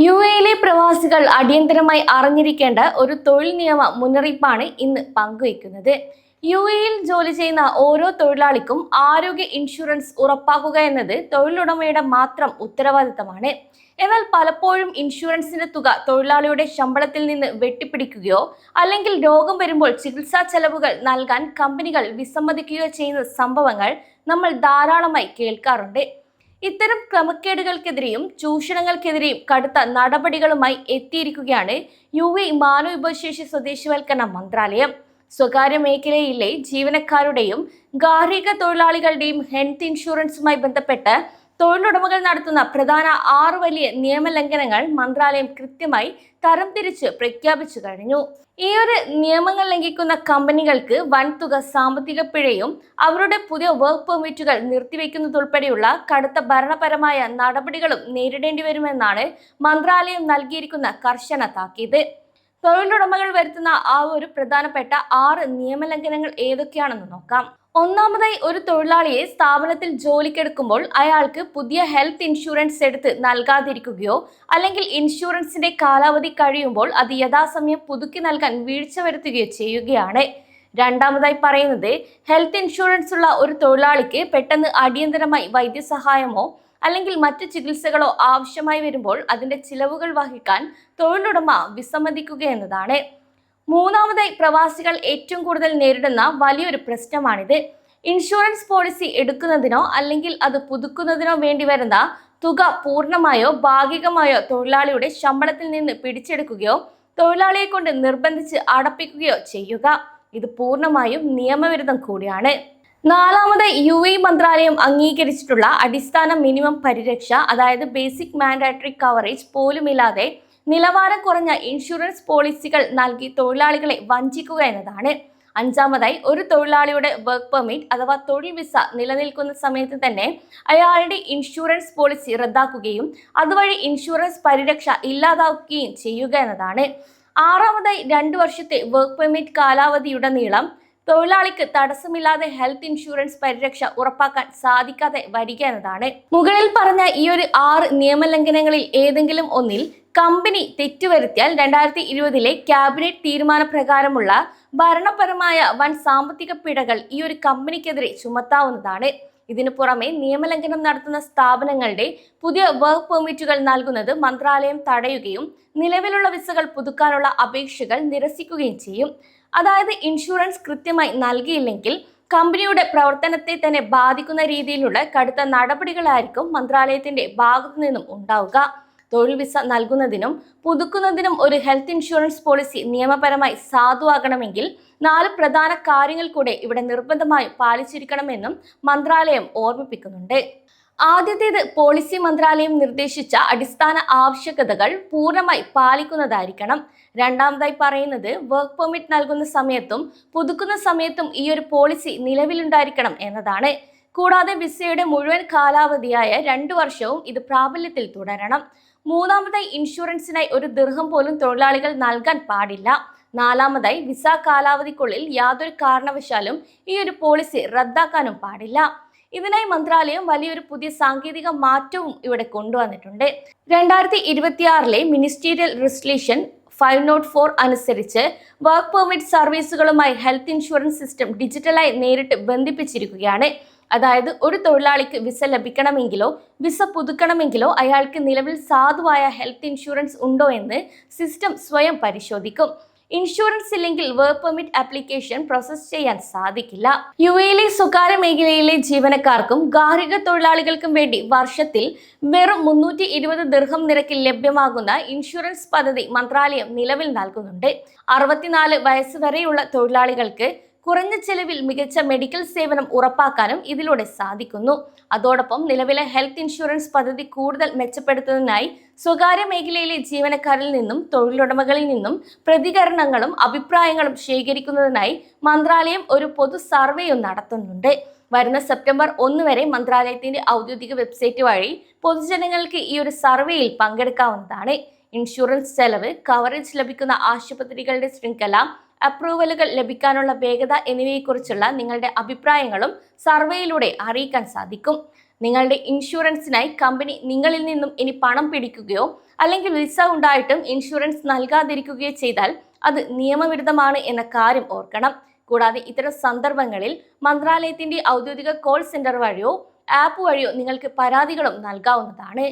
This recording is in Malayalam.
യുഎയിലെ പ്രവാസികൾ അടിയന്തരമായി അറിഞ്ഞിരിക്കേണ്ട ഒരു തൊഴിൽ നിയമ മുന്നറിയിപ്പാണ് ഇന്ന് പങ്കുവയ്ക്കുന്നത്. യുഎയിൽ ജോലി ചെയ്യുന്ന ഓരോ തൊഴിലാളിക്കും ആരോഗ്യ ഇൻഷുറൻസ് ഉറപ്പാക്കുക എന്നത് തൊഴിലുടമയുടെ മാത്രം ഉത്തരവാദിത്തമാണ്. എന്നാൽ പലപ്പോഴും ഇൻഷുറൻസിന്റെ തുക തൊഴിലാളിയുടെ ശമ്പളത്തിൽ നിന്ന് വെട്ടിപ്പിടിക്കുകയോ അല്ലെങ്കിൽ രോഗം വരുമ്പോൾ ചികിത്സാ ചെലവുകൾ നൽകാൻ കമ്പനികൾ വിസമ്മതിക്കുകയോ ചെയ്യുന്ന സംഭവങ്ങൾ നമ്മൾ ധാരാളമായി കേൾക്കാറുണ്ട്. ഇത്തരം ക്രമക്കേടുകൾക്കെതിരെയും ചൂഷണങ്ങൾക്കെതിരെയും കടുത്ത നടപടികളുമായി എത്തിയിരിക്കുകയാണ് മാനവവിഭവശേഷി സ്വദേശിവൽക്കരണ മന്ത്രാലയം. സ്വകാര്യ മേഖലയിലെ ജീവനക്കാരുടെയും ഗാർഹിക തൊഴിലാളികളുടെയും ഹെൽത്ത് ഇൻഷുറൻസുമായി ബന്ധപ്പെട്ട് തൊഴിലുടമകൾ നടത്തുന്ന പ്രധാന 6 വലിയ നിയമലംഘനങ്ങൾ മന്ത്രാലയം കൃത്യമായി തരംതിരിച്ച് പ്രഖ്യാപിച്ചു കഴിഞ്ഞു. ഈ ഒരു നിയമങ്ങൾ ലംഘിക്കുന്ന കമ്പനികൾക്ക് വൻതുക സാമ്പത്തിക പിഴയും അവരുടെ പുതിയ വർക്ക് പെർമിറ്റുകൾ നിർത്തിവെക്കുന്നതുൾപ്പെടെയുള്ള കടുത്ത ഭരണപരമായ നടപടികളും നേരിടേണ്ടി വരുമെന്നാണ് മന്ത്രാലയം നൽകിയിരിക്കുന്ന കർശന താക്കീത്. തൊഴിലുടമകൾ വരുത്തുന്ന ആ ഒരു പ്രധാനപ്പെട്ട 6 നിയമലംഘനങ്ങൾ ഏതൊക്കെയാണെന്ന് നോക്കാം. ഒന്നാമതായി, ഒരു തൊഴിലാളിയെ സ്ഥാപനത്തിൽ ജോലിക്കെടുക്കുമ്പോൾ അയാൾക്ക് പുതിയ ഹെൽത്ത് ഇൻഷുറൻസ് എടുത്ത് നൽകാതിരിക്കുകയോ അല്ലെങ്കിൽ ഇൻഷുറൻസിന്റെ കാലാവധി കഴിയുമ്പോൾ അത് യഥാസമയം പുതുക്കി നൽകാൻ വീഴ്ച വരുത്തുകയോ ചെയ്യുകയാണ്. രണ്ടാമതായി പറയുന്നത്, ഹെൽത്ത് ഇൻഷുറൻസ് ഉള്ള ഒരു തൊഴിലാളിക്ക് പെട്ടെന്ന് അടിയന്തരമായി വൈദ്യസഹായമോ അല്ലെങ്കിൽ മറ്റു ചികിത്സകളോ ആവശ്യമായി വരുമ്പോൾ അതിന്റെ ചിലവുകൾ വഹിക്കാൻ തൊഴിലുടമ വിസമ്മതിക്കുക എന്നതാണ്. മൂന്നാമതായി, പ്രവാസികൾ ഏറ്റവും കൂടുതൽ നേരിടുന്ന വലിയൊരു പ്രശ്നമാണിത്. ഇൻഷുറൻസ് പോളിസി എടുക്കുന്നതിനോ അല്ലെങ്കിൽ അത് പുതുക്കുന്നതിനോ വേണ്ടി വരുന്ന തുക പൂർണ്ണമായോ ഭാഗികമായോ തൊഴിലാളിയുടെ ശമ്പളത്തിൽ നിന്ന് പിടിച്ചെടുക്കുകയോ തൊഴിലാളിയെ കൊണ്ട് നിർബന്ധിച്ച് അടപ്പിക്കുകയോ ചെയ്യുക. ഇത് പൂർണ്ണമായും നിയമവിരുദ്ധം കൂടിയാണ്. നാലാമത്, മന്ത്രാലയം അംഗീകരിച്ചിട്ടുള്ള അടിസ്ഥാന മിനിമം പരിരക്ഷ, അതായത് ബേസിക് മാൻഡാറ്ററി കവറേജ് പോലുമില്ലാതെ നിലവാരം കുറഞ്ഞ ഇൻഷുറൻസ് പോളിസികൾ നൽകി തൊഴിലാളികളെ വഞ്ചിക്കുക എന്നതാണ്. അഞ്ചാമതായി, ഒരു തൊഴിലാളിയുടെ വർക്ക് പെർമിറ്റ് അഥവാ തൊഴിൽ വിസ നിലനിൽക്കുന്ന സമയത്ത് തന്നെ അയാളുടെ ഇൻഷുറൻസ് പോളിസി റദ്ദാക്കുകയും അതുവഴി ഇൻഷുറൻസ് പരിരക്ഷ ഇല്ലാതാക്കുകയും ചെയ്യുക എന്നതാണ്. ആറാമതായി, 2 വർഷത്തെ വർക്ക് പെർമിറ്റ് കാലാവധിയുടനീളം തൊഴിലാളിക്ക് തടസ്സമില്ലാതെ ഹെൽത്ത് ഇൻഷുറൻസ് പരിരക്ഷ ഉറപ്പാക്കാൻ സാധിക്കാതെ വരിക എന്നതാണ്. മുകളിൽ പറഞ്ഞ ഈ ഒരു 6 നിയമലംഘനങ്ങളിൽ ഏതെങ്കിലും ഒന്നിൽ കമ്പനി തെറ്റുവരുത്തിയാൽ 2020 ക്യാബിനറ്റ് തീരുമാനപ്രകാരമുള്ള ഭരണപരമായ വൻ സാമ്പത്തിക പിഴകൾ ഈ ഒരു കമ്പനിക്കെതിരെ ചുമത്താവുന്നതാണ്. ഇതിനു പുറമെ നിയമലംഘനം നടത്തുന്ന സ്ഥാപനങ്ങളുടെ പുതിയ വർക്ക് പെർമിറ്റുകൾ നൽകുന്നത് മന്ത്രാലയം തടയുകയും നിലവിലുള്ള വിസകൾ പുതുക്കാനുള്ള അപേക്ഷകൾ നിരസിക്കുകയും ചെയ്യും. അതായത് ഇൻഷുറൻസ് കൃത്യമായി നൽകിയില്ലെങ്കിൽ കമ്പനിയുടെ പ്രവർത്തനത്തെ തന്നെ ബാധിക്കുന്ന രീതിയിലുള്ള കടുത്ത നടപടികളായിരിക്കും മന്ത്രാലയത്തിന്റെ ഭാഗത്തു നിന്നും ഉണ്ടാവുക. തൊഴിൽ വിസ നൽകുന്നതിനും പുതുക്കുന്നതിനും ഒരു ഹെൽത്ത് ഇൻഷുറൻസ് പോളിസി നിയമപരമായി സാധുവാകണമെങ്കിൽ 4 പ്രധാന കാര്യങ്ങൾ കൂടെ ഇവിടെ നിർബന്ധമായും പാലിച്ചിരിക്കണമെന്നും മന്ത്രാലയം ഓർമ്മിപ്പിക്കുന്നുണ്ട്. ആദ്യത്തേത്, പോളിസി മന്ത്രാലയം നിർദ്ദേശിച്ച അടിസ്ഥാന ആവശ്യകതകൾ പൂർണ്ണമായി പാലിക്കുന്നതായിരിക്കണം. രണ്ടാമതായി പറയുന്നത്, വർക്ക് പെർമിറ്റ് നൽകുന്ന സമയത്തും പുതുക്കുന്ന സമയത്തും ഈ ഒരു പോളിസി നിലവിലുണ്ടായിരിക്കണം എന്നതാണ്. കൂടാതെ വിസയുടെ മുഴുവൻ കാലാവധിയായ 2 വർഷവും ഇത് പ്രാബല്യത്തിൽ തുടരണം. മൂന്നാമതായി, ഇൻഷുറൻസിനായി ഒരു ദിർഹം പോലും തൊഴിലാളികൾ നൽകാൻ പാടില്ല. നാലാമതായി, വിസ കാലാവധിക്കുള്ളിൽ യാതൊരു കാരണവശാലും ഈ ഒരു പോളിസി റദ്ദാക്കാനും പാടില്ല. ഇതിനായി മന്ത്രാലയം വലിയൊരു പുതിയ സാങ്കേതിക മാറ്റവും ഇവിടെ കൊണ്ടുവന്നിട്ടുണ്ട്. 2026 മിനിസ്റ്റീരിയൽ റെസല്യൂഷൻ 504 അനുസരിച്ച് വർക്ക് പെർമിറ്റ് സർവീസുകളുമായി ഹെൽത്ത് ഇൻഷുറൻസ് സിസ്റ്റം ഡിജിറ്റലായി നേരിട്ട് ബന്ധിപ്പിച്ചിരിക്കുകയാണ്. അതായത് ഒരു തൊഴിലാളിക്ക് വിസ ലഭിക്കണമെങ്കിലോ വിസ പുതുക്കണമെങ്കിലോ അയാൾക്ക് നിലവിൽ സാധുവായ ഹെൽത്ത് ഇൻഷുറൻസ് ഉണ്ടോ എന്ന് സിസ്റ്റം സ്വയം പരിശോധിക്കും. ഇൻഷുറൻസ് ഇല്ലെങ്കിൽ വർക്ക് പെർമിറ്റ് ആപ്ലിക്കേഷൻ പ്രോസസ് ചെയ്യാൻ സാധിക്കില്ല. യുഎയിലെ സ്വകാര്യ മേഖലയിലെ ജീവനക്കാർക്കും ഗാർഹിക തൊഴിലാളികൾക്കും വേണ്ടി വർഷത്തിൽ വെറും 320 ദിർഹം നിരക്കിൽ ലഭ്യമാകുന്ന ഇൻഷുറൻസ് പദ്ധതി മന്ത്രാലയം നിലവിൽ നൽകുന്നുണ്ട്. 64 വയസ്സ് വരെയുള്ള തൊഴിലാളികൾക്ക് കുറഞ്ഞ ചെലവിൽ മികച്ച മെഡിക്കൽ സേവനം ഉറപ്പാക്കാനും ഇതിലൂടെ സാധിക്കുന്നു. അതോടൊപ്പം നിലവിലെ ഹെൽത്ത് ഇൻഷുറൻസ് പദ്ധതി കൂടുതൽ മെച്ചപ്പെടുത്തുന്നതിനായി സ്വകാര്യ മേഖലയിലെ ജീവനക്കാരിൽ നിന്നും തൊഴിലുടമകളിൽ നിന്നും പ്രതികരണങ്ങളും അഭിപ്രായങ്ങളും ശേഖരിക്കുന്നതിനായി മന്ത്രാലയം ഒരു പൊതു സർവേയും നടത്തുന്നുണ്ട്. വരുന്ന സെപ്റ്റംബർ 1 വരെ മന്ത്രാലയത്തിന്റെ ഔദ്യോഗിക വെബ്സൈറ്റ് വഴി പൊതുജനങ്ങൾക്ക് ഈ ഒരു സർവേയിൽ പങ്കെടുക്കാവുന്നതാണ്. ഇൻഷുറൻസ് ചെലവ്, കവറേജ് ലഭിക്കുന്ന ആശുപത്രികളുടെ ശൃംഖല, അപ്രൂവലുകൾ ലഭിക്കാനുള്ള വേഗത എന്നിവയെക്കുറിച്ചുള്ള നിങ്ങളുടെ അഭിപ്രായങ്ങളും സർവേയിലൂടെ അറിയിക്കാൻ സാധിക്കും. നിങ്ങളുടെ ഇൻഷുറൻസിനായി കമ്പനി നിങ്ങളിൽ നിന്നും ഇനി പണം പിടിക്കുകയോ അല്ലെങ്കിൽ വിസ ഉണ്ടായിട്ടും ഇൻഷുറൻസ് നൽകാതിരിക്കുകയോ ചെയ്താൽ അത് നിയമവിരുദ്ധമാണ് എന്ന കാര്യം ഓർക്കണം. കൂടാതെ ഇത്തരം സന്ദർഭങ്ങളിൽ മന്ത്രാലയത്തിന്റെ ഔദ്യോഗിക കോൾ സെന്റർ വഴിയോ ആപ്പ് വഴിയോ നിങ്ങൾക്ക് പരാതികളും നൽകാവുന്നതാണ്.